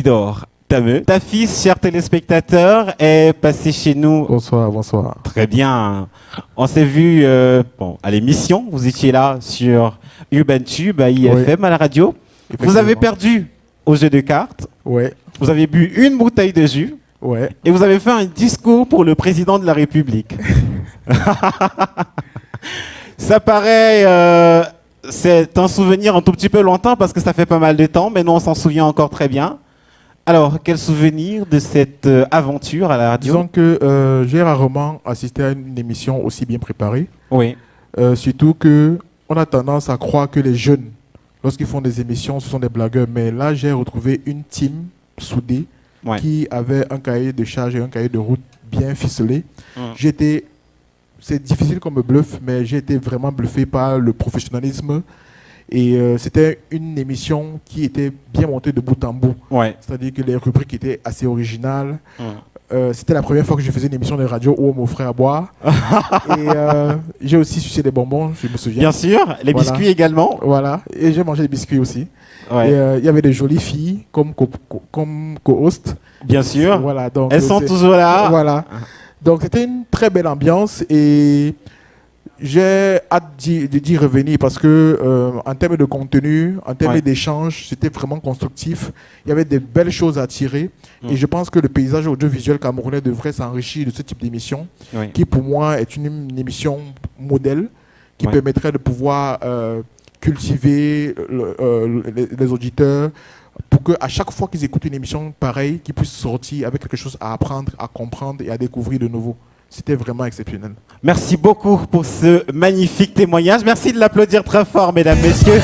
Isidore Tameux. Ta fille, chers téléspectateurs, est passée chez nous. Bonsoir, bonsoir. Très bien. On s'est vu à l'émission. Vous étiez là sur Urban Tube, à IFM, à la radio. Vous avez perdu au jeu de cartes. Ouais. Vous avez bu une bouteille de jus. Ouais. Et vous avez fait un discours pour le président de la République. Ça paraît... c'est un souvenir un tout petit peu lointain parce que ça fait pas mal de temps, mais nous on s'en souvient encore très bien. Alors, quel souvenir de cette aventure à la radio? Disons que j'ai rarement assisté à une émission aussi bien préparée. Oui. Surtout qu'on a tendance à croire que les jeunes, lorsqu'ils font des émissions, ce sont des blagueurs. Mais là, j'ai retrouvé une team soudée qui avait un cahier de charge et un cahier de route bien ficelé. C'est difficile comme bluff, mais j'ai été vraiment bluffé par le professionnalisme. Et c'était une émission qui était bien montée de bout en bout. C'est-à-dire que les rubriques étaient assez originales. C'était la première fois que je faisais une émission de radio où on m'offrait à boire. Et j'ai aussi sucé des bonbons, je me souviens. Bien sûr, les biscuits également. Voilà, et j'ai mangé des biscuits aussi. Et il y avait des jolies filles comme co-host. Bien sûr, voilà, donc, elles sont toujours là. Voilà. Donc c'était une très belle ambiance et j'ai hâte d'y revenir parce que en termes de contenu, en termes d'échange, c'était vraiment constructif. Il y avait des belles choses à tirer et je pense que le paysage audiovisuel camerounais devrait s'enrichir de ce type d'émission qui pour moi est une émission modèle qui permettrait de pouvoir cultiver les auditeurs pour qu'à chaque fois qu'ils écoutent une émission pareille, qu'ils puissent sortir avec quelque chose à apprendre, à comprendre et à découvrir de nouveau. C'était vraiment exceptionnel. Merci beaucoup pour ce magnifique témoignage. Merci de l'applaudir très fort, mesdames, messieurs.